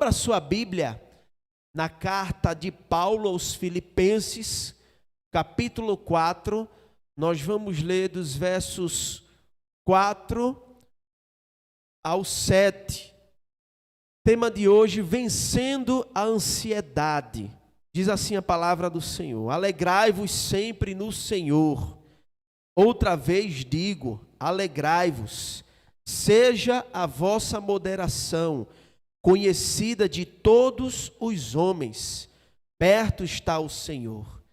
Abra sua Bíblia na carta de Paulo aos Filipenses, capítulo 4, nós vamos ler dos versos 4 ao 7. Tema de hoje, vencendo a ansiedade. Diz assim a palavra do Senhor: alegrai-vos sempre no Senhor. Outra vez digo, alegrai-vos. Seja a vossa moderação conhecida de todos os homens. Perto está o Senhor.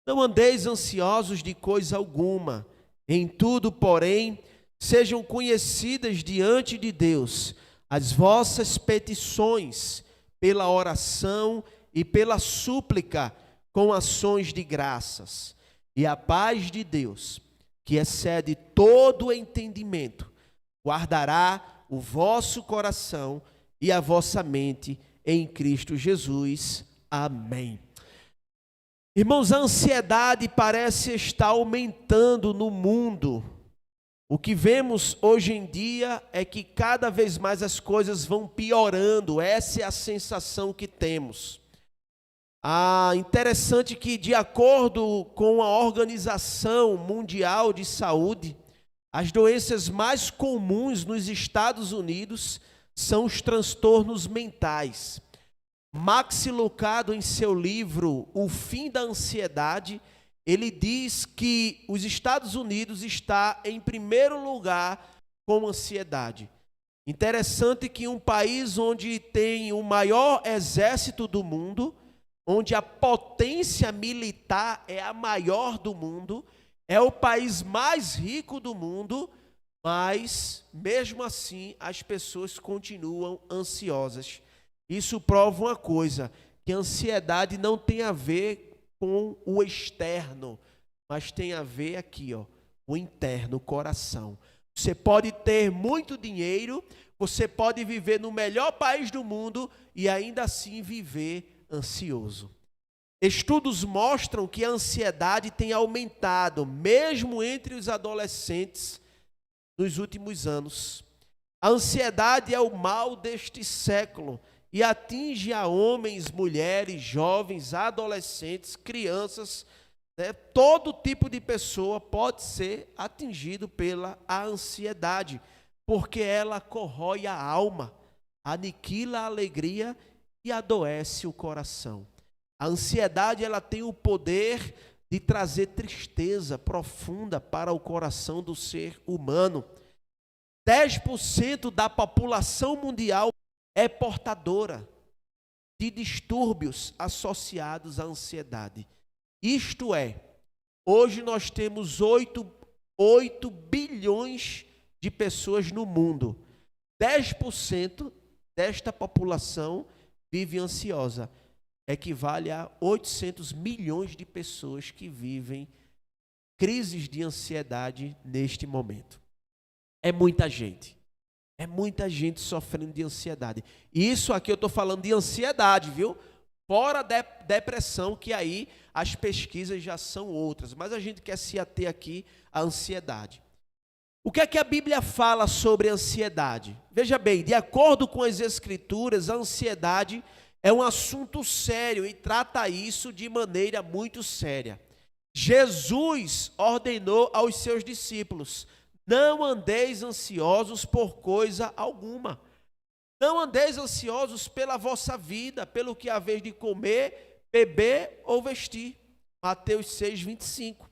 Não andeis ansiosos de coisa alguma. Em tudo, porém, sejam conhecidas diante de Deus as vossas petições, pela oração e pela súplica, com ações de graças. E a paz de Deus, que excede todo o entendimento, guardará o vosso coração e a vossa mente em Cristo Jesus. Amém. Irmãos, a ansiedade parece estar aumentando no mundo. O que vemos hoje em dia é que cada vez mais as coisas vão piorando. Essa é a sensação que temos. Interessante que, de acordo com a Organização Mundial de Saúde, as doenças mais comuns nos Estados Unidos são os transtornos mentais. Max Lucado, em seu livro O Fim da Ansiedade, ele diz que os Estados Unidos está em primeiro lugar com ansiedade. Interessante que um país onde tem o maior exército do mundo, onde a potência militar é a maior do mundo, é o país mais rico do mundo, mas, mesmo assim, as pessoas continuam ansiosas. Isso prova uma coisa, que a ansiedade não tem a ver com o externo, mas tem a ver aqui, o interno, o coração. Você pode ter muito dinheiro, você pode viver no melhor país do mundo e ainda assim viver ansioso. Estudos mostram que a ansiedade tem aumentado, mesmo entre os adolescentes, nos últimos anos. A ansiedade é o mal deste século e atinge a homens, mulheres, jovens, adolescentes, crianças, todo tipo de pessoa pode ser atingido pela ansiedade, porque ela corrói a alma, aniquila a alegria e adoece o coração. A ansiedade, ela tem o poder de trazer tristeza profunda para o coração do ser humano. 10% da população mundial é portadora de distúrbios associados à ansiedade. Isto é, hoje nós temos 8 bilhões de pessoas no mundo. 10% desta população vive ansiosa. Equivale a 800 milhões de pessoas que vivem crises de ansiedade neste momento. É muita gente sofrendo de ansiedade. E isso aqui eu estou falando de ansiedade, viu? Fora da depressão, que aí as pesquisas já são outras, mas a gente quer se ater aqui à ansiedade. O que é que a Bíblia fala sobre ansiedade? Veja bem, de acordo com as Escrituras, a ansiedade é um assunto sério e trata isso de maneira muito séria. Jesus ordenou aos seus discípulos: não andeis ansiosos por coisa alguma. Não andeis ansiosos pela vossa vida, pelo que haveis de comer, beber ou vestir. Mateus 6, 25.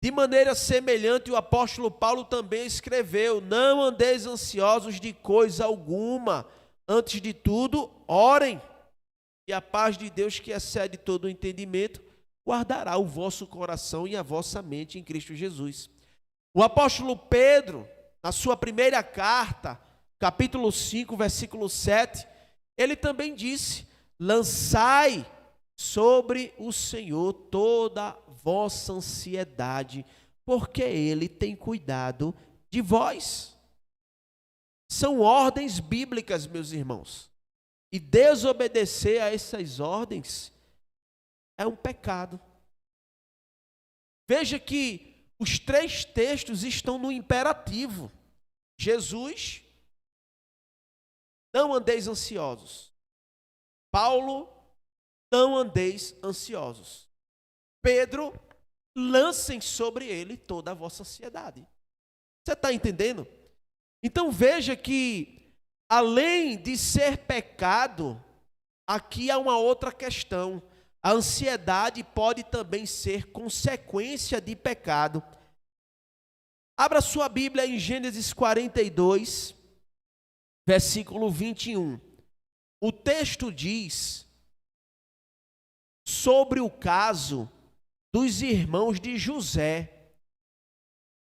De maneira semelhante, o apóstolo Paulo também escreveu: não andeis ansiosos de coisa alguma. Antes de tudo, orem. E a paz de Deus, que excede todo o entendimento, guardará o vosso coração e a vossa mente em Cristo Jesus. O apóstolo Pedro, na sua primeira carta, capítulo 5, versículo 7, ele também disse: lançai sobre o Senhor toda a vossa ansiedade, porque Ele tem cuidado de vós. São ordens bíblicas, meus irmãos. E desobedecer a essas ordens é um pecado. Veja que os 3 textos estão no imperativo. Jesus, não andeis ansiosos. Paulo, não andeis ansiosos. Pedro, lancem sobre ele toda a vossa ansiedade. Você está entendendo? Então veja que, além de ser pecado, aqui há uma outra questão. A ansiedade pode também ser consequência de pecado. Abra sua Bíblia em Gênesis 42, versículo 21. O texto diz sobre o caso dos irmãos de José.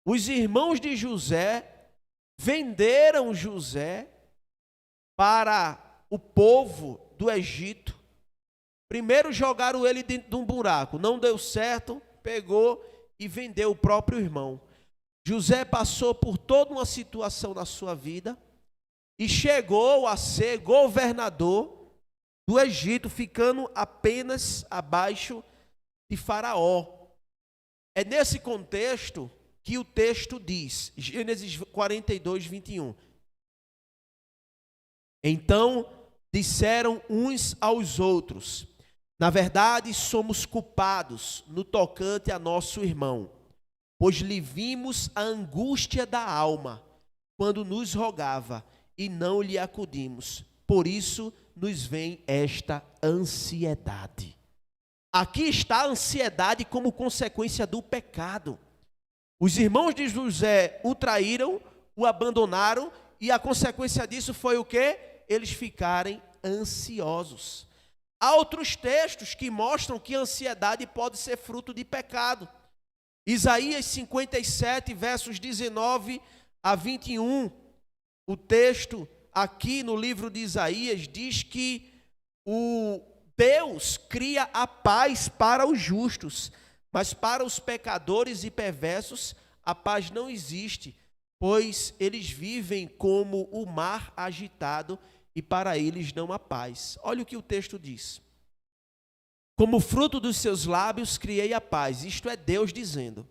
Os irmãos de José venderam José para o povo do Egito. Primeiro jogaram ele dentro de um buraco, não deu certo, pegou e vendeu o próprio irmão. José passou por toda uma situação na sua vida e chegou a ser governador do Egito, ficando apenas abaixo de Faraó. É nesse contexto que o texto diz, Gênesis 42, 21. Então disseram uns aos outros: na verdade, somos culpados no tocante a nosso irmão, pois lhe vimos a angústia da alma quando nos rogava e não lhe acudimos. Por isso nos vem esta ansiedade. Aqui está a ansiedade como consequência do pecado. Os irmãos de José o traíram, o abandonaram, e a consequência disso foi o quê? Eles ficarem ansiosos. Há outros textos que mostram que a ansiedade pode ser fruto de pecado. Isaías 57, versos 19 a 21, o texto aqui no livro de Isaías diz que o Deus cria a paz para os justos, mas para os pecadores e perversos a paz não existe, pois eles vivem como o mar agitado e para eles não há paz. Olha o que o texto diz. Como fruto dos seus lábios criei a paz. Isto é Deus dizendo: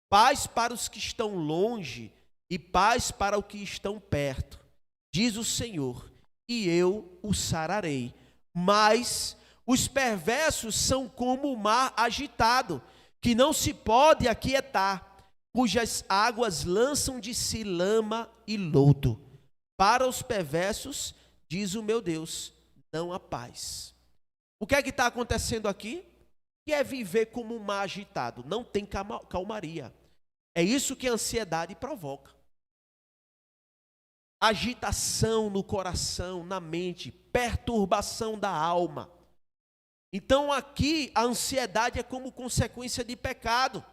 paz para os que estão longe e paz para os que estão perto, diz o Senhor, e eu o sararei. Mas os perversos são como o mar agitado, que não se pode aquietar, cujas águas lançam de si lama e lodo. Para os perversos, diz o meu Deus, não há paz. O que é que está acontecendo aqui? Que é viver como um mar agitado, não tem calmaria. É isso que a ansiedade provoca. Agitação no coração, na mente, perturbação da alma. Então aqui a ansiedade é como consequência de pecado.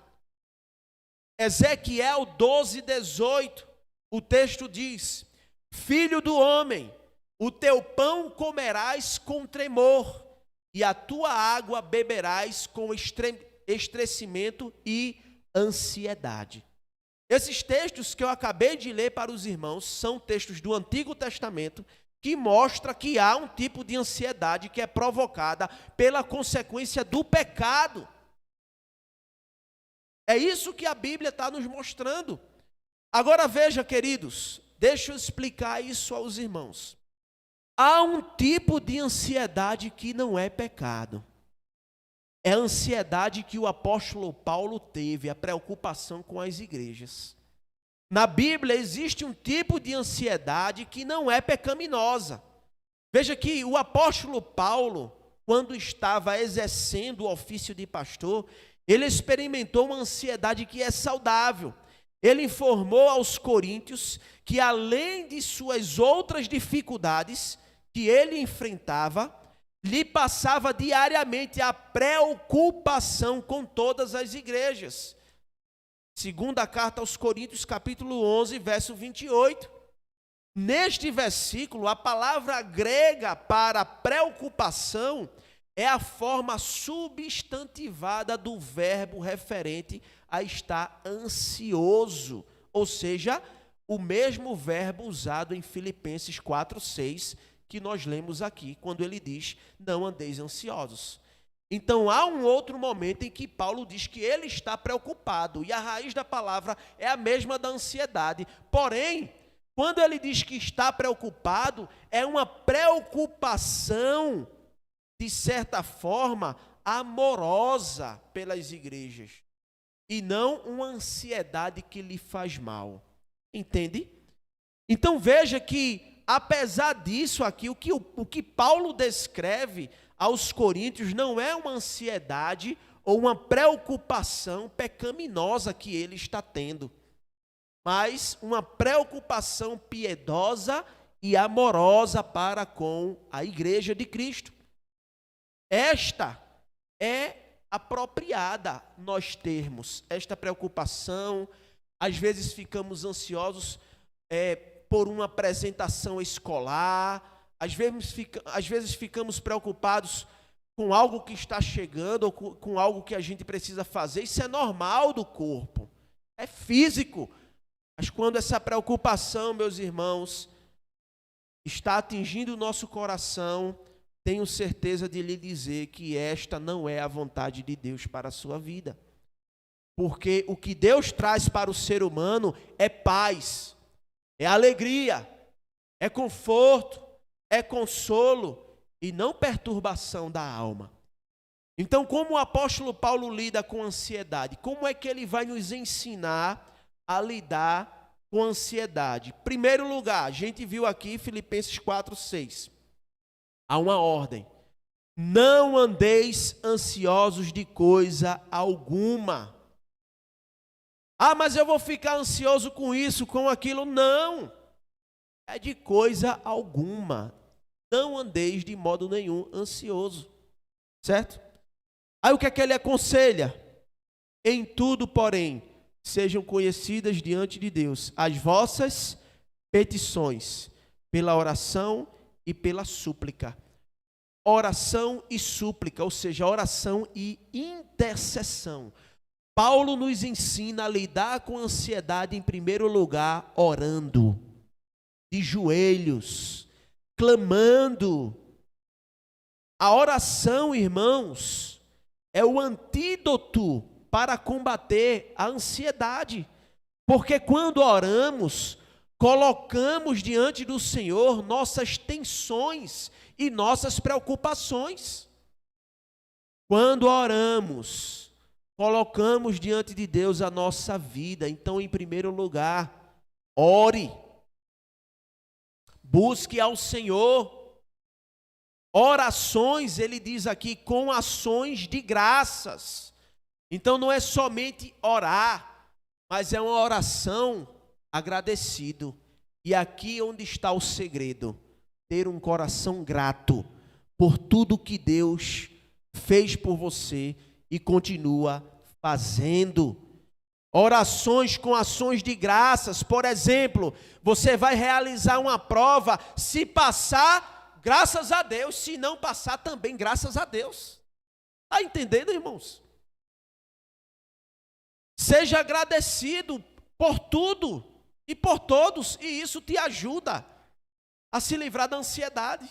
Ezequiel 12, 18, o texto diz: filho do homem, o teu pão comerás com tremor, e a tua água beberás com estressamento e ansiedade. Esses textos que eu acabei de ler para os irmãos são textos do Antigo Testamento que mostram que há um tipo de ansiedade que é provocada pela consequência do pecado. É isso que a Bíblia está nos mostrando. Agora veja, queridos, deixa eu explicar isso aos irmãos. Há um tipo de ansiedade que não é pecado. É a ansiedade que o apóstolo Paulo teve, a preocupação com as igrejas. Na Bíblia existe um tipo de ansiedade que não é pecaminosa. Veja que o apóstolo Paulo, quando estava exercendo o ofício de pastor, ele experimentou uma ansiedade que é saudável. Ele informou aos coríntios que, além de suas outras dificuldades que ele enfrentava, lhe passava diariamente a preocupação com todas as igrejas. Segunda carta aos Coríntios, capítulo 11, verso 28. Neste versículo, a palavra grega para preocupação é a forma substantivada do verbo referente a estar ansioso, ou seja, o mesmo verbo usado em Filipenses 4, 6, que nós lemos aqui, quando ele diz, não andeis ansiosos. Então há um outro momento em que Paulo diz que ele está preocupado, e a raiz da palavra é a mesma da ansiedade. Porém, quando ele diz que está preocupado, é uma preocupação, de certa forma, amorosa pelas igrejas, e não uma ansiedade que lhe faz mal. Entende? Então veja que, apesar disso aqui, o que Paulo descreve aos coríntios não é uma ansiedade ou uma preocupação pecaminosa que ele está tendo, mas uma preocupação piedosa e amorosa para com a igreja de Cristo. Esta é apropriada nós termos esta preocupação. Às vezes ficamos ansiosos por uma apresentação escolar, às vezes ficamos preocupados com algo que está chegando, ou com algo que a gente precisa fazer. Isso é normal do corpo, é físico. Mas quando essa preocupação, meus irmãos, está atingindo o nosso coração, tenho certeza de lhe dizer que esta não é a vontade de Deus para a sua vida. Porque o que Deus traz para o ser humano é paz, é alegria, é conforto, é consolo e não perturbação da alma. Então, como o apóstolo Paulo lida com ansiedade? Como é que ele vai nos ensinar a lidar com ansiedade? Em primeiro lugar, a gente viu aqui Filipenses 4:6. Há uma ordem: não andeis ansiosos de coisa alguma. Ah, mas eu vou ficar ansioso com isso, com aquilo. Não, é de coisa alguma. Não andeis de modo nenhum ansioso, certo? Aí o que é que ele aconselha? Em tudo, porém, sejam conhecidas diante de Deus as vossas petições, pela oração e pela súplica. Oração e súplica, ou seja, oração e intercessão. Paulo nos ensina a lidar com a ansiedade, em primeiro lugar, orando, de joelhos, clamando. A oração, irmãos, é o antídoto para combater a ansiedade. Porque quando oramos, colocamos diante do Senhor nossas tensões e nossas preocupações. Quando oramos, colocamos diante de Deus a nossa vida. Então, em primeiro lugar, ore. Busque ao Senhor. Orações, ele diz aqui, com ações de graças. Então, não é somente orar, mas é uma oração agradecido. E aqui onde está o segredo: ter um coração grato por tudo que Deus fez por você e continua fazendo. Orações com ações de graças. Por exemplo, você vai realizar uma prova. Se passar, graças a Deus. Se não passar, também graças a Deus. Está entendendo, irmãos? Seja agradecido por tudo e por todos, e isso te ajuda a se livrar da ansiedade.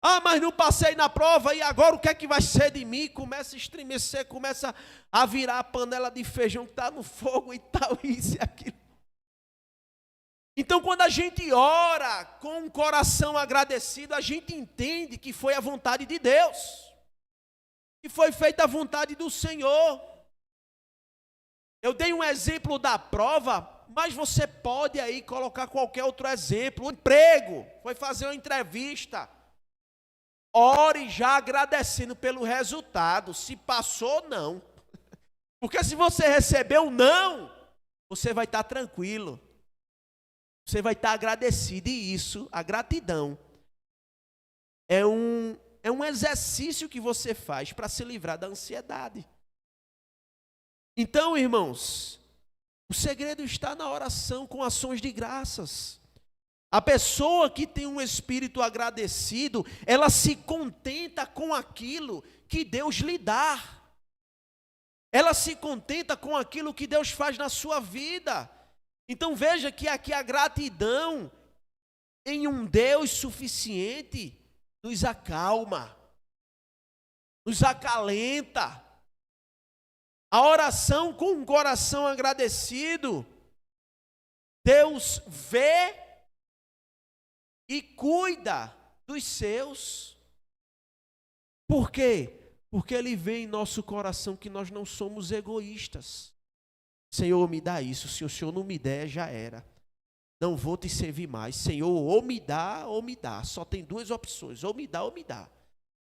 Ah, mas não passei na prova, e agora o que é que vai ser de mim? Começa a estremecer, começa a virar a panela de feijão que está no fogo e tal, isso e aquilo. Então, quando a gente ora com um coração agradecido, a gente entende que foi a vontade de Deus, que foi feita a vontade do Senhor. Eu dei um exemplo da prova, mas você pode aí colocar qualquer outro exemplo. Um emprego, foi fazer uma entrevista. Ore já agradecendo pelo resultado, se passou ou não. Porque se você recebeu não, você vai estar tranquilo. Você vai estar agradecido, e isso, a gratidão, é um exercício que você faz para se livrar da ansiedade. Então, irmãos, o segredo está na oração com ações de graças. A pessoa que tem um espírito agradecido, ela se contenta com aquilo que Deus lhe dá. Ela se contenta com aquilo que Deus faz na sua vida. Então veja que aqui a gratidão em um Deus suficiente nos acalma. nos acalenta. A oração com um coração agradecido, Deus vê e cuida dos seus. Por quê? Porque Ele vê em nosso coração que nós não somos egoístas. Senhor, me dá isso. Se o Senhor não me der, já era. Não vou te servir mais. Senhor, ou me dá ou me dá. Só tem duas opções, ou me dá ou me dá.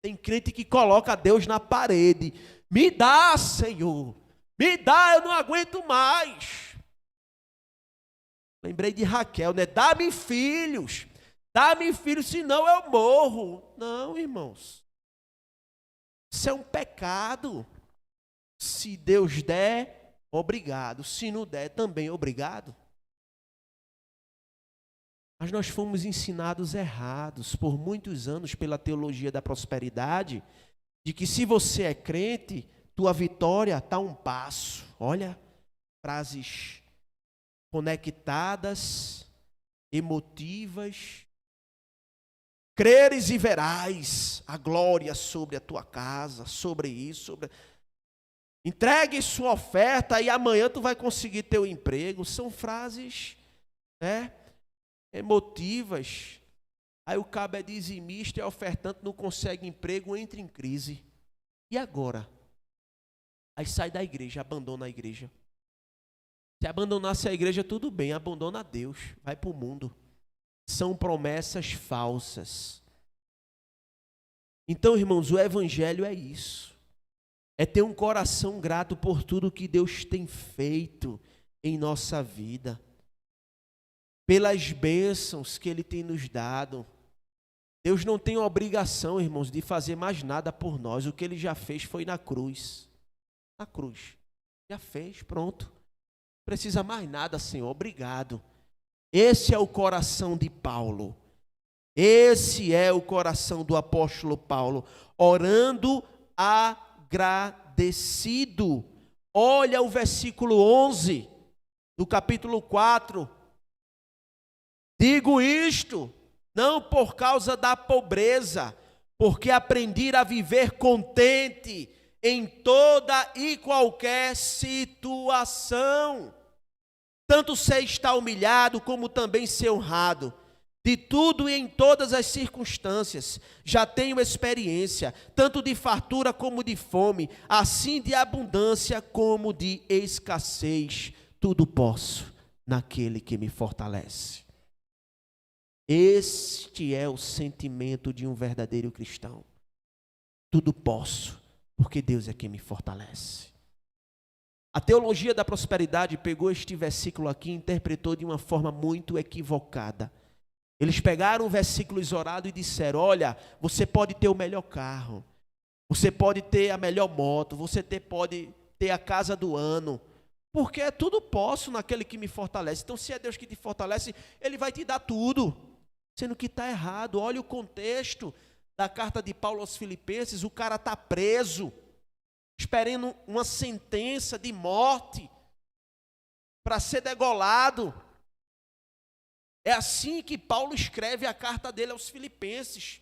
Tem crente que coloca Deus na parede. Me dá, Senhor. Me dá, eu não aguento mais. Lembrei de Raquel, né? Dá-me filhos. Dá-me filhos, senão eu morro. Não, irmãos. Isso é um pecado. Se Deus der, obrigado. Se não der, também obrigado. Mas nós fomos ensinados errados por muitos anos pela teologia da prosperidade, de que se você é crente, tua vitória está a um passo. Olha, frases conectadas, emotivas. Creres e verás a glória sobre a tua casa, sobre isso, sobre... Entregue sua oferta e amanhã tu vai conseguir teu emprego. São frases, né, emotivas. Aí o cabo é dizimista, é ofertante, não consegue emprego, entra em crise. E agora? Aí sai da igreja, abandona a igreja. Se abandonasse a igreja, tudo bem, abandona Deus, vai para o mundo. São promessas falsas. Então, irmãos, o evangelho é isso. É ter um coração grato por tudo que Deus tem feito em nossa vida. Pelas bênçãos que Ele tem nos dado. Deus não tem a obrigação, irmãos, de fazer mais nada por nós. O que Ele já fez foi na cruz. Na cruz. Já fez, pronto. Não precisa mais nada, Senhor. Obrigado. Esse é o coração de Paulo. Esse é o coração do apóstolo Paulo. Orando agradecido. Olha o versículo 11 do capítulo 4. Digo isto, não por causa da pobreza, porque aprendi a viver contente em toda e qualquer situação. Tanto sei estar humilhado, como também ser honrado. De tudo e em todas as circunstâncias, já tenho experiência, tanto de fartura como de fome, assim de abundância como de escassez. Tudo posso naquele que me fortalece. Este é o sentimento de um verdadeiro cristão. Tudo posso, porque Deus é quem me fortalece. A teologia da prosperidade pegou este versículo aqui e interpretou de uma forma muito equivocada. Eles pegaram o versículo isolado e disseram: olha, você pode ter o melhor carro, você pode ter a melhor moto, você pode ter a casa do ano, porque é tudo posso naquele que me fortalece. Então, se é Deus que te fortalece, Ele vai te dar tudo, sendo que está errado. Olha o contexto da carta de Paulo aos Filipenses. O cara está preso, esperando uma sentença de morte para ser degolado. É assim que Paulo escreve a carta dele aos Filipenses,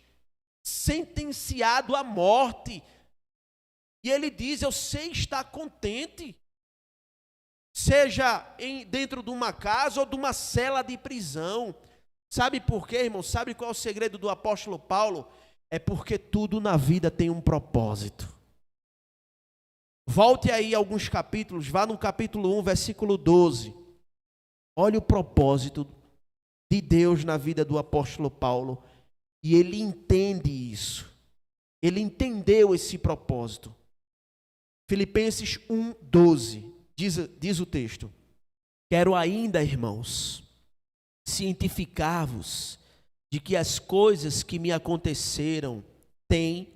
sentenciado à morte. E ele diz: eu sei estar contente, seja dentro de uma casa ou de uma cela de prisão. Sabe por quê, irmão? Sabe qual é o segredo do apóstolo Paulo? É porque tudo na vida tem um propósito. Volte aí alguns capítulos, vá no capítulo 1, versículo 12. Olha o propósito de Deus na vida do apóstolo Paulo. E ele entende isso. Ele entendeu esse propósito. Filipenses 1, 12. Diz o texto: quero ainda, irmãos, cientificar-vos de que as coisas que me aconteceram têm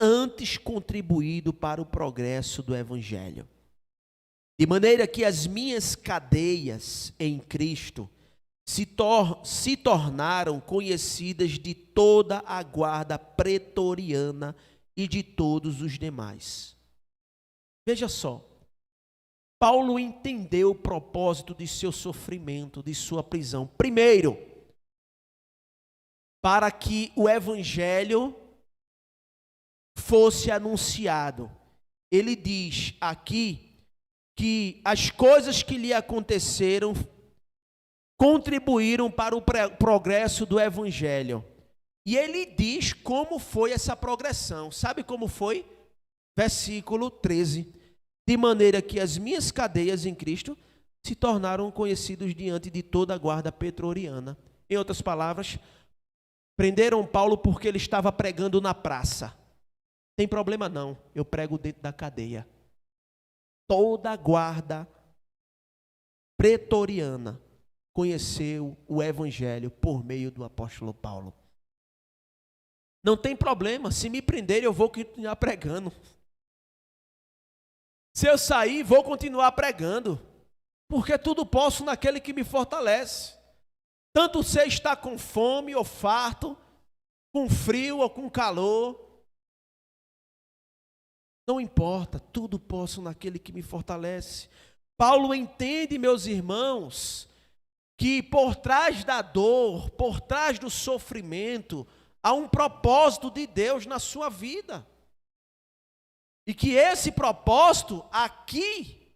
antes contribuído para o progresso do evangelho. De maneira que as minhas cadeias em Cristo se tornaram conhecidas de toda a guarda pretoriana e de todos os demais. Veja só, Paulo entendeu o propósito de seu sofrimento, de sua prisão. Primeiro, para que o evangelho fosse anunciado. Ele diz aqui que as coisas que lhe aconteceram contribuíram para o progresso do evangelho. E ele diz como foi essa progressão. Sabe como foi? Versículo 13. De maneira que as minhas cadeias em Cristo se tornaram conhecidos diante de toda a guarda pretoriana. Em outras palavras, prenderam Paulo porque ele estava pregando na praça. Tem problema não, eu prego dentro da cadeia. Toda a guarda pretoriana conheceu o evangelho por meio do apóstolo Paulo. Não tem problema, se me prenderem eu vou continuar pregando. Se eu sair, vou continuar pregando. Porque tudo posso naquele que me fortalece. Tanto você está com fome ou farto, com frio ou com calor. Não importa, tudo posso naquele que me fortalece. Paulo entende, meus irmãos, que por trás da dor, por trás do sofrimento, há um propósito de Deus na sua vida. E que esse propósito aqui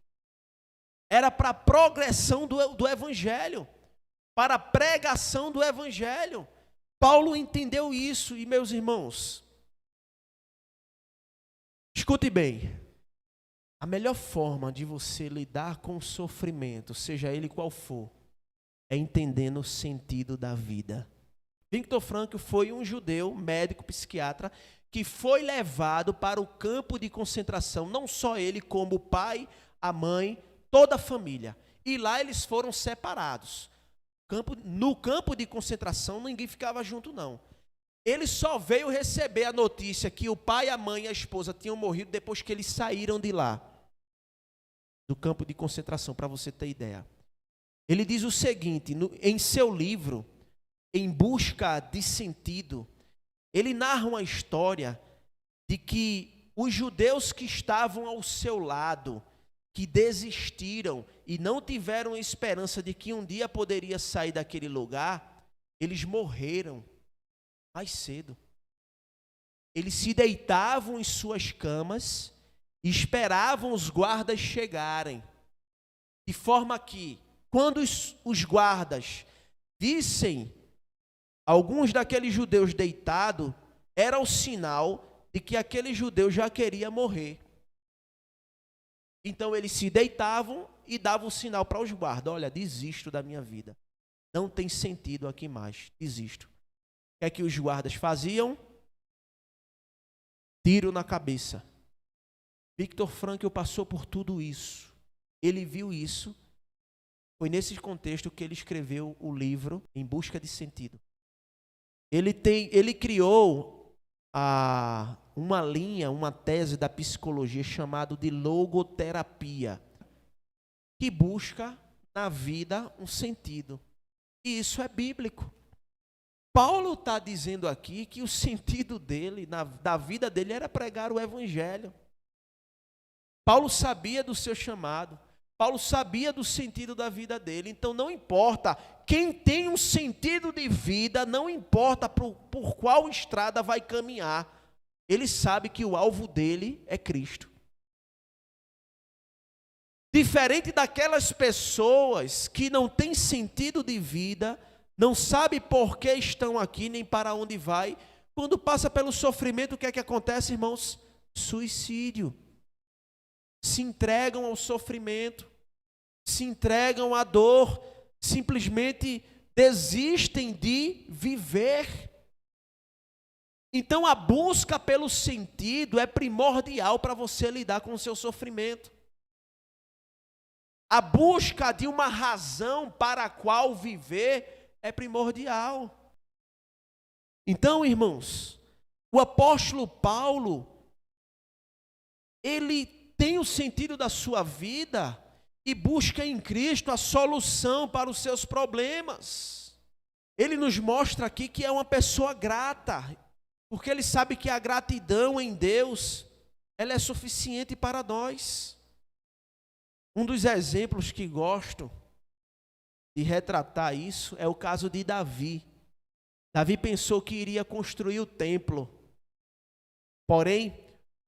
era para a progressão do evangelho, para a pregação do evangelho. Paulo entendeu isso, e meus irmãos, escute bem, a melhor forma de você lidar com o sofrimento, seja ele qual for, é entendendo o sentido da vida. Viktor Frankl foi um judeu, médico, psiquiatra, que foi levado para o campo de concentração, não só ele, como o pai, a mãe, toda a família. E lá eles foram separados. No campo de concentração, ninguém ficava junto, não. Ele só veio receber a notícia que o pai, a mãe e a esposa tinham morrido depois que eles saíram de lá, do campo de concentração, para você ter ideia. Ele diz o seguinte, em seu livro, Em Busca de Sentido, ele narra uma história de que os judeus que estavam ao seu lado, que desistiram e não tiveram esperança de que um dia poderia sair daquele lugar, eles morreram mais cedo. Eles se deitavam em suas camas e esperavam os guardas chegarem. De forma que, quando os guardas vissem alguns daqueles judeus deitados, era o sinal de que aquele judeu já queria morrer. Então eles se deitavam e davam o sinal para os guardas: olha, desisto da minha vida. Não tem sentido aqui mais, desisto. O que é que os guardas faziam? Tiro na cabeça. Viktor Frankl passou por tudo isso. Ele viu isso. Foi nesse contexto que ele escreveu o livro Em Busca de Sentido. Ele criou uma linha, uma tese da psicologia chamada de logoterapia, que busca na vida um sentido. E isso é bíblico. Paulo está dizendo aqui que o sentido dele, da vida dele, era pregar o evangelho. Paulo sabia do seu chamado. Paulo sabia do sentido da vida dele. Então não importa, quem tem um sentido de vida, não importa por qual estrada vai caminhar, ele sabe que o alvo dele é Cristo. Diferente daquelas pessoas que não têm sentido de vida, não sabem por que estão aqui, nem para onde vai, quando passa pelo sofrimento, o que é que acontece, irmãos? Suicídio. Se entregam ao sofrimento, se entregam à dor, simplesmente desistem de viver. Então a busca pelo sentido é primordial para você lidar com o seu sofrimento. A busca de uma razão para a qual viver é primordial. Então, irmãos, o apóstolo Paulo, ele tem o sentido da sua vida e busca em Cristo a solução para os seus problemas. Ele nos mostra aqui que é uma pessoa grata, porque ele sabe que a gratidão em Deus, ela é suficiente para nós. Um dos exemplos que gosto de retratar isso é o caso de Davi. Davi pensou que iria construir o templo, porém,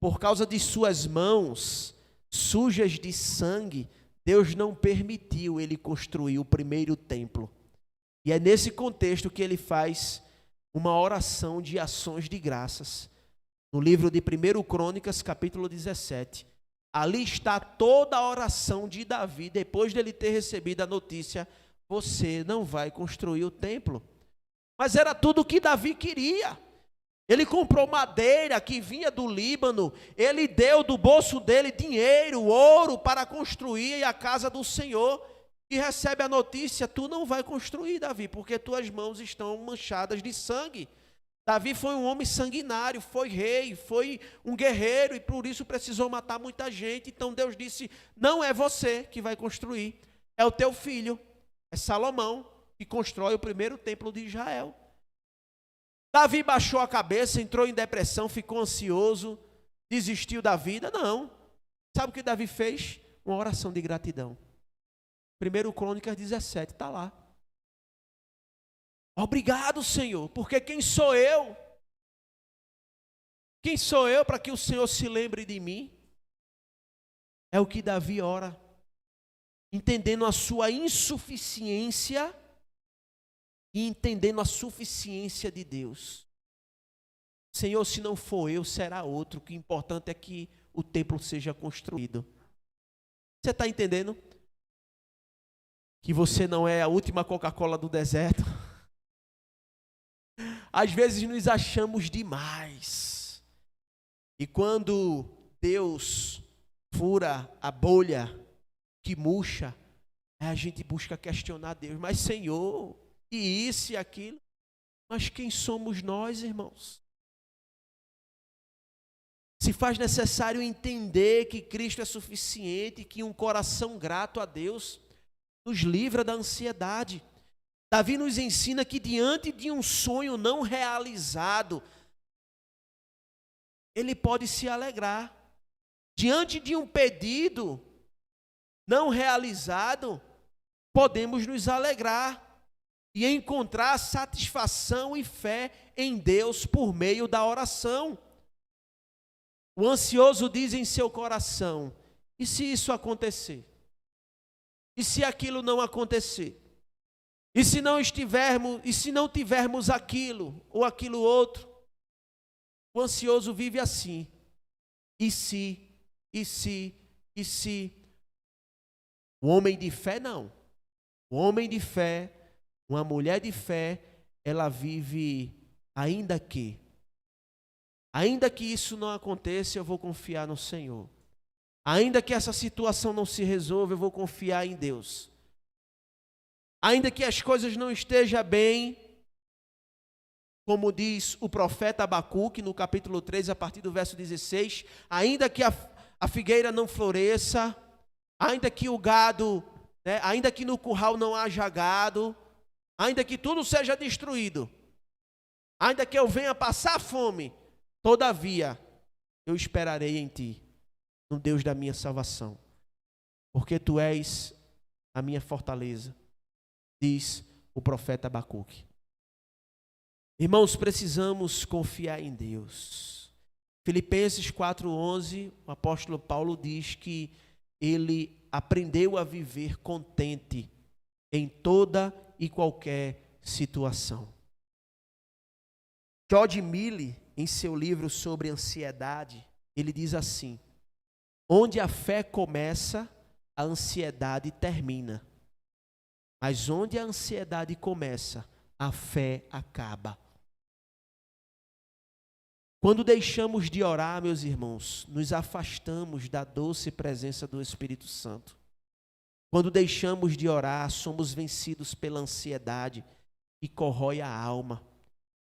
por causa de suas mãos sujas de sangue, Deus não permitiu ele construir o primeiro templo. E é nesse contexto que ele faz uma oração de ações de graças. No livro de 1 Crônicas, capítulo 17. Ali está toda a oração de Davi, depois dele ter recebido a notícia: você não vai construir o templo. Mas era tudo o que Davi queria. Ele comprou madeira que vinha do Líbano, ele deu do bolso dele dinheiro, ouro, para construir a casa do Senhor. E recebe a notícia: tu não vai construir, Davi, porque tuas mãos estão manchadas de sangue. Davi foi um homem sanguinário, foi rei, foi um guerreiro, e por isso precisou matar muita gente. Então Deus disse: não é você que vai construir, é o teu filho, é Salomão, que constrói o primeiro templo de Israel. Davi baixou a cabeça, entrou em depressão, ficou ansioso, desistiu da vida? Não. Sabe o que Davi fez? Uma oração de gratidão. 1 Crônicas 17, está lá. Obrigado, Senhor, porque quem sou eu? Quem sou eu para que o Senhor se lembre de mim? É o que Davi ora, entendendo a sua insuficiência e entendendo a suficiência de Deus. Senhor, se não for eu, será outro. O que é importante é que o templo seja construído. Você está entendendo? Que você não é a última Coca-Cola do deserto. Às vezes nos achamos demais. E quando Deus fura a bolha que murcha, a gente busca questionar Deus. Mas Senhor, e isso e aquilo? Mas quem somos nós, irmãos? Se faz necessário entender que Cristo é suficiente, que um coração grato a Deus nos livra da ansiedade. Davi nos ensina que diante de um sonho não realizado, ele pode se alegrar. Diante de um pedido não realizado, podemos nos alegrar e encontrar satisfação e fé em Deus por meio da oração. O ansioso diz em seu coração: e se isso acontecer? E se aquilo não acontecer? E se não tivermos aquilo ou aquilo outro? O ansioso vive assim. E se? O homem de fé não. O homem de fé, uma mulher de fé, ela vive ainda que isso não aconteça, eu vou confiar no Senhor. Ainda que essa situação não se resolva, eu vou confiar em Deus. Ainda que as coisas não estejam bem, como diz o profeta Abacuque no capítulo 3, a partir do verso 16, ainda que a figueira não floresça, ainda que o gado, ainda que no curral não haja gado, ainda que tudo seja destruído, ainda que eu venha passar fome, todavia eu esperarei em ti, no Deus da minha salvação, porque tu és a minha fortaleza, diz o profeta Abacuque. Irmãos, precisamos confiar em Deus. Filipenses 4:11, o apóstolo Paulo diz que ele aprendeu a viver contente em toda e qualquer situação. George Mille, em seu livro sobre ansiedade, ele diz assim: onde a fé começa, a ansiedade termina. Mas onde a ansiedade começa, a fé acaba. Quando deixamos de orar, meus irmãos, nos afastamos da doce presença do Espírito Santo. Quando deixamos de orar, somos vencidos pela ansiedade que corrói a alma,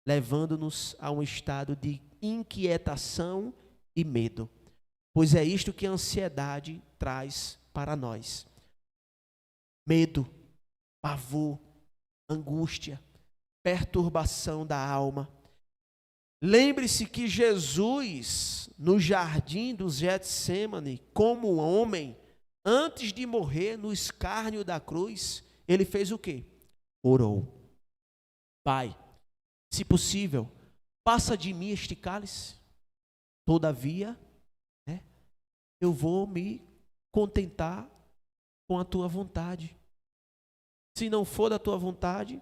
levando-nos a um estado de inquietação e medo. Pois é isto que a ansiedade traz para nós: medo, pavor, angústia, perturbação da alma. Lembre-se que Jesus, no jardim do Getsêmani, como homem, antes de morrer no escárnio da cruz, ele fez o quê? Orou. Pai, se possível, passa de mim este cálice. Todavia, eu vou me contentar com a tua vontade. Se não for da tua vontade,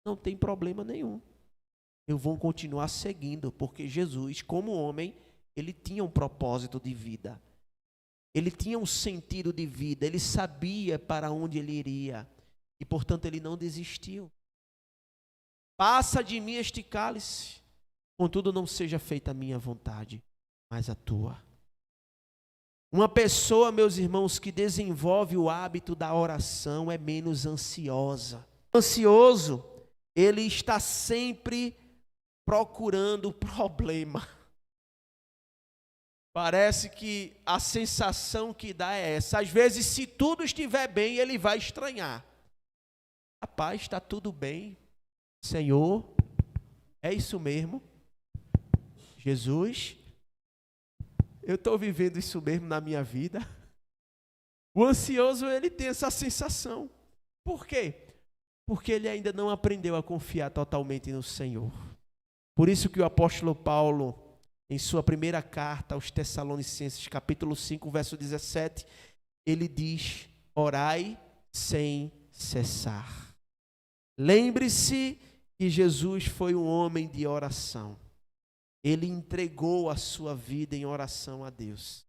não tem problema nenhum. Eu vou continuar seguindo, porque Jesus, como homem, ele tinha um propósito de vida. Ele tinha um sentido de vida, ele sabia para onde ele iria. E, portanto, ele não desistiu. Passa de mim este cálice, contudo não seja feita a minha vontade, mas a tua. Uma pessoa, meus irmãos, que desenvolve o hábito da oração é menos ansiosa. Ansioso, ele está sempre procurando problema. Parece que a sensação que dá é essa. Às vezes, se tudo estiver bem, ele vai estranhar. Rapaz, está tudo bem. Senhor, é isso mesmo? Jesus, eu estou vivendo isso mesmo na minha vida? O ansioso, ele tem essa sensação. Por quê? Porque ele ainda não aprendeu a confiar totalmente no Senhor. Por isso que o apóstolo Paulo, em sua primeira carta aos Tessalonicenses, capítulo 5, verso 17, ele diz: orai sem cessar. Lembre-se que Jesus foi um homem de oração. Ele entregou a sua vida em oração a Deus.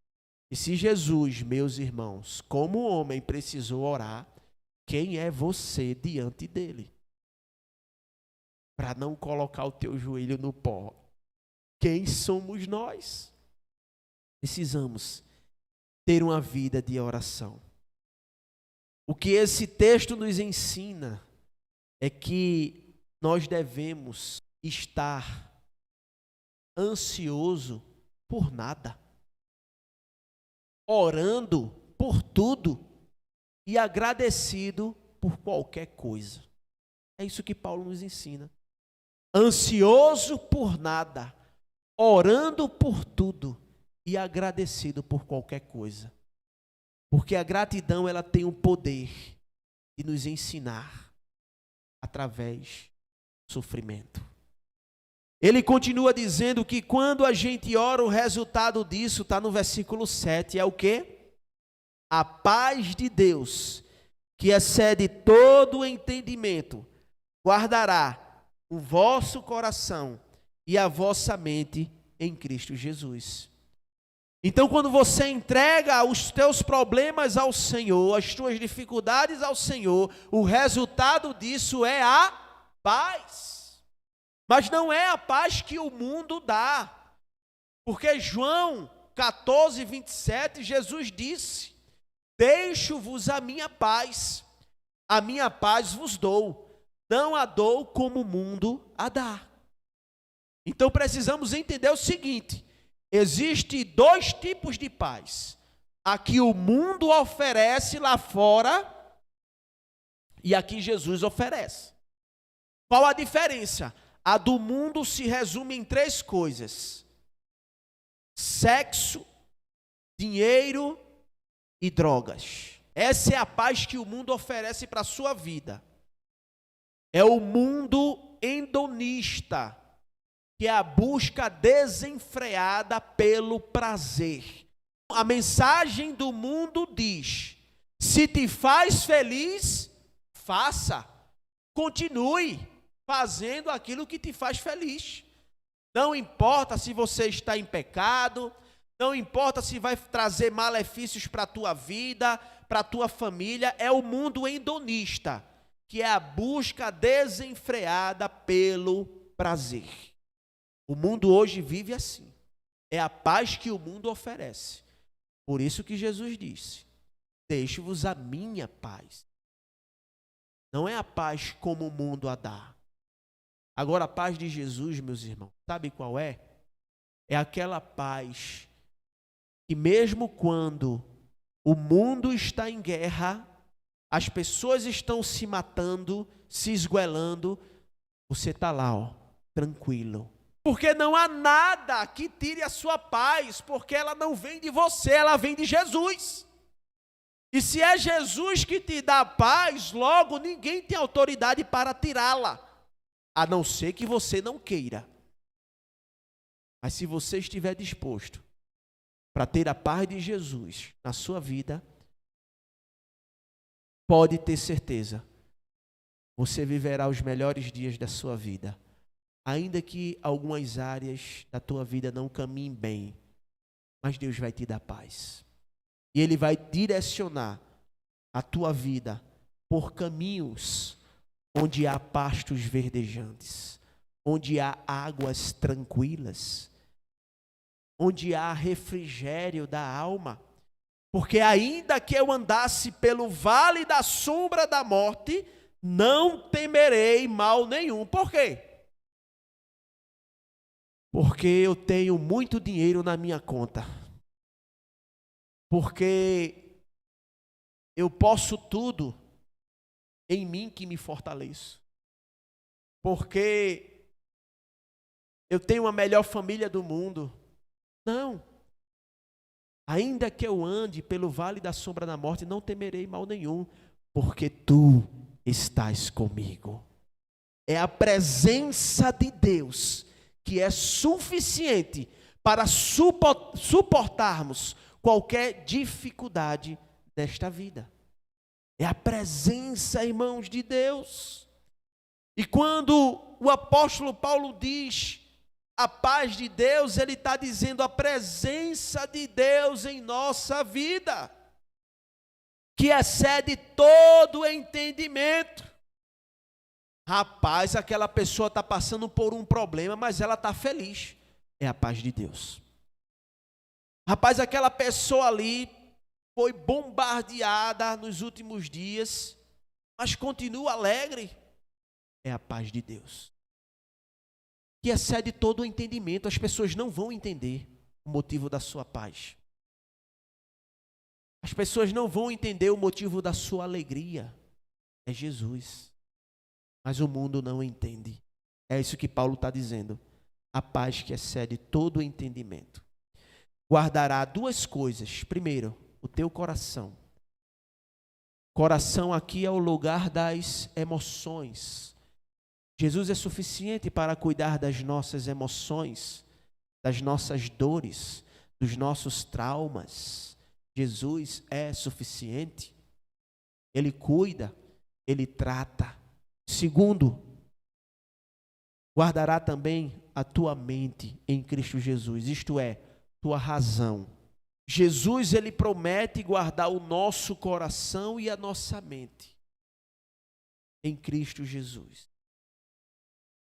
E se Jesus, meus irmãos, como homem precisou orar, quem é você diante dele? Para não colocar o teu joelho no pó. Quem somos nós? Precisamos ter uma vida de oração. O que esse texto nos ensina é que nós devemos estar ansioso por nada, orando por tudo e agradecido por qualquer coisa. É isso que Paulo nos ensina. Ansioso por nada, orando por tudo e agradecido por qualquer coisa. Porque a gratidão, ela tem o poder de nos ensinar através do sofrimento. Ele continua dizendo que quando a gente ora, o resultado disso está no versículo 7, é o quê? A paz de Deus, que excede todo o entendimento, guardará o vosso coração e a vossa mente em Cristo Jesus. Então, quando você entrega os teus problemas ao Senhor, as tuas dificuldades ao Senhor, o resultado disso é a paz. Mas não é a paz que o mundo dá. Porque João 14, 27, Jesus disse: deixo-vos a minha paz vos dou, não a dou como o mundo a dá. Então precisamos entender o seguinte: existem dois tipos de paz. A que o mundo oferece lá fora e a que Jesus oferece. Qual a diferença? A do mundo se resume em três coisas: sexo, dinheiro e drogas. Essa é a paz que o mundo oferece para a sua vida. É o mundo hedonista, que é a busca desenfreada pelo prazer. A mensagem do mundo diz: se te faz feliz, faça, continue fazendo aquilo que te faz feliz. Não importa se você está em pecado, não importa se vai trazer malefícios para a tua vida, para a tua família. É o mundo hedonista, que é a busca desenfreada pelo prazer. O mundo hoje vive assim. É a paz que o mundo oferece. Por isso que Jesus disse: deixo-vos a minha paz. Não é a paz como o mundo a dá. Agora, a paz de Jesus, meus irmãos, sabe qual é? É aquela paz que mesmo quando o mundo está em guerra, as pessoas estão se matando, se esgoelando, você está lá, ó, tranquilo. Porque não há nada que tire a sua paz, porque ela não vem de você, ela vem de Jesus. E se é Jesus que te dá paz, logo ninguém tem autoridade para tirá-la, a não ser que você não queira. Mas se você estiver disposto para ter a paz de Jesus na sua vida, pode ter certeza, você viverá os melhores dias da sua vida. Ainda que algumas áreas da tua vida não caminhem bem, mas Deus vai te dar paz. E Ele vai direcionar a tua vida por caminhos onde há pastos verdejantes, onde há águas tranquilas, onde há refrigério da alma. Porque ainda que eu andasse pelo vale da sombra da morte, não temerei mal nenhum. Por quê? Porque eu tenho muito dinheiro na minha conta. Porque eu posso tudo em mim que me fortaleço. Porque eu tenho a melhor família do mundo. Não. Ainda que eu ande pelo vale da sombra da morte, não temerei mal nenhum, porque tu estás comigo. É a presença de Deus que é suficiente para suportarmos qualquer dificuldade desta vida. É a presença, irmãos, de Deus. E quando o apóstolo Paulo diz a paz de Deus, ele está dizendo a presença de Deus em nossa vida, que excede todo entendimento. Rapaz, aquela pessoa está passando por um problema, mas ela está feliz. É a paz de Deus. Rapaz, aquela pessoa ali foi bombardeada nos últimos dias, mas continua alegre. É a paz de Deus, que excede todo o entendimento. As pessoas não vão entender o motivo da sua paz. As pessoas não vão entender o motivo da sua alegria. É Jesus. Mas o mundo não entende. É isso que Paulo está dizendo. A paz que excede todo o entendimento. Guardará duas coisas. Primeiro, o teu coração. Coração aqui é o lugar das emoções. Jesus é suficiente para cuidar das nossas emoções, das nossas dores, dos nossos traumas. Jesus é suficiente. Ele cuida, Ele trata. Segundo, guardará também a tua mente em Cristo Jesus, isto é, tua razão. Jesus, Ele promete guardar o nosso coração e a nossa mente em Cristo Jesus.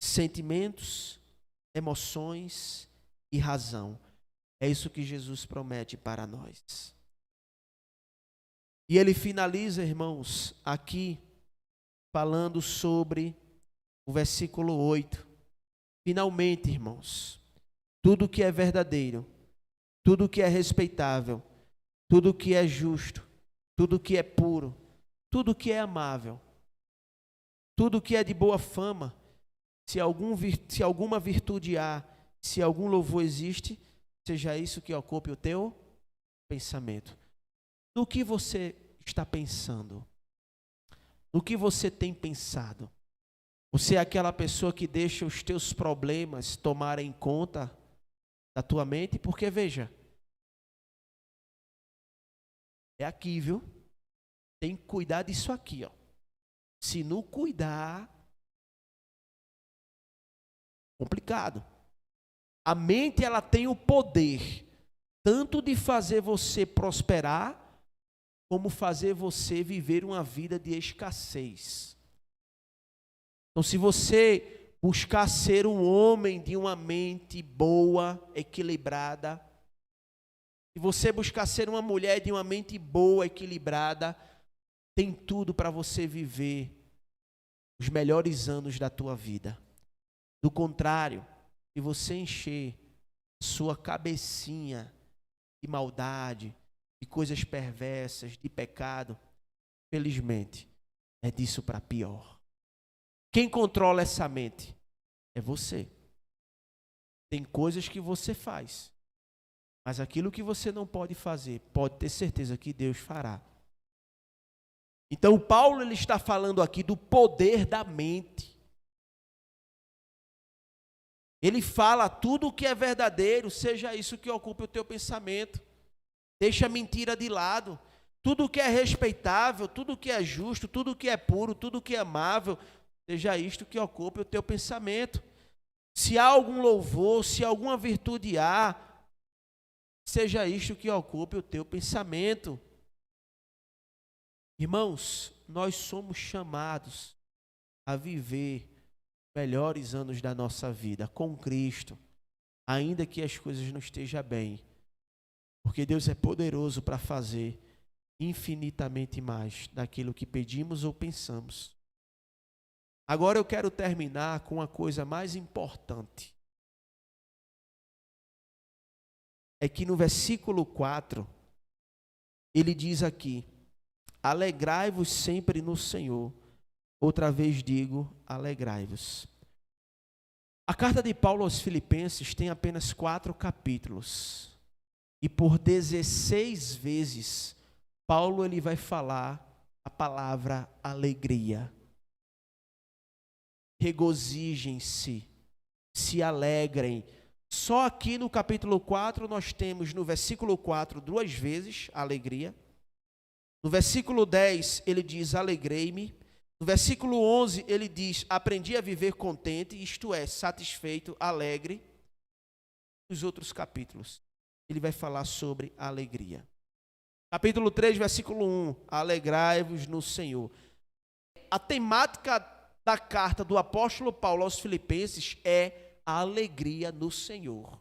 Sentimentos, emoções e razão. É isso que Jesus promete para nós. E ele finaliza, irmãos, aqui falando sobre o versículo 8. Finalmente, irmãos, tudo que é verdadeiro, tudo que é respeitável, tudo que é justo, tudo que é puro, tudo que é amável, tudo que é de boa fama, se alguma virtude há, se algum louvor existe, seja isso que ocupe o teu pensamento. No que você está pensando? No que você tem pensado? Você é aquela pessoa que deixa os teus problemas tomarem conta da tua mente? Porque, veja, é aqui, viu? Tem que cuidar disso aqui, ó. Se não cuidar, complicado. A mente, ela tem o poder tanto de fazer você prosperar, como fazer você viver uma vida de escassez. Então, se você buscar ser um homem de uma mente boa, equilibrada, se você buscar ser uma mulher de uma mente boa, equilibrada, tem tudo para você viver os melhores anos da tua vida. Do contrário, se você encher sua cabecinha de maldade, de coisas perversas, de pecado, felizmente, é disso para pior. Quem controla essa mente? É você. Tem coisas que você faz, mas aquilo que você não pode fazer, pode ter certeza que Deus fará. Então, Paulo, ele está falando aqui do poder da mente. Ele fala tudo o que é verdadeiro, seja isso que ocupe o teu pensamento. Deixa a mentira de lado. Tudo que é respeitável, tudo que é justo, tudo que é puro, tudo que é amável, seja isto que ocupe o teu pensamento. Se há algum louvor, se alguma virtude há, seja isto que ocupe o teu pensamento. Irmãos, nós somos chamados a viver melhores anos da nossa vida com Cristo, ainda que as coisas não estejam bem, porque Deus é poderoso para fazer infinitamente mais daquilo que pedimos ou pensamos. Agora eu quero terminar com a coisa mais importante. É que no versículo 4, ele diz aqui: alegrai-vos sempre no Senhor. Outra vez digo, alegrai-vos. A carta de Paulo aos Filipenses tem apenas 4 capítulos. E por 16 vezes, Paulo ele vai falar a palavra alegria. Regozijem-se, se alegrem. Só aqui no capítulo 4 nós temos no versículo 4 2 vezes alegria. No versículo 10 ele diz alegrei-me. No versículo 11 ele diz aprendi a viver contente, isto é, satisfeito, alegre. Nos outros capítulos ele vai falar sobre a alegria. Capítulo 3, versículo 1, alegrai-vos no Senhor. A temática da carta do apóstolo Paulo aos Filipenses é a alegria no Senhor.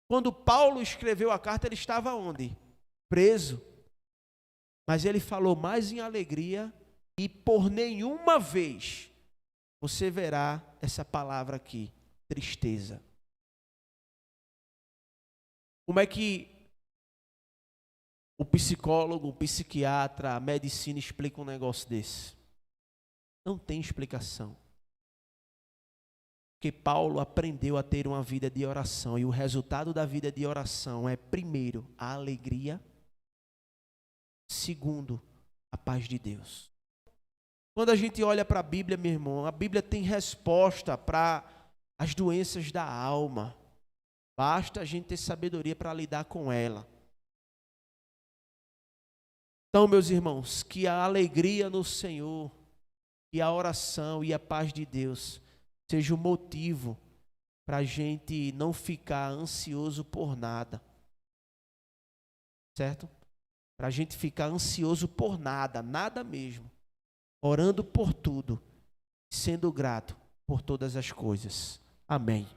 Quando Paulo escreveu a carta, ele estava onde? Preso. Mas ele falou mais em alegria e por nenhuma vez você verá essa palavra aqui, tristeza. Como é que o psicólogo, o psiquiatra, a medicina explica um negócio desse? Não tem explicação. Porque Paulo aprendeu a ter uma vida de oração. E o resultado da vida de oração é, primeiro, a alegria. Segundo, a paz de Deus. Quando a gente olha para a Bíblia, meu irmão, a Bíblia tem resposta para as doenças da alma. Basta a gente ter sabedoria para lidar com ela. Então, meus irmãos, que a alegria no Senhor, e a oração e a paz de Deus seja o motivo para a gente não ficar ansioso por nada. Certo? Para a gente ficar ansioso por nada, nada mesmo. Orando por tudo, sendo grato por todas as coisas. Amém.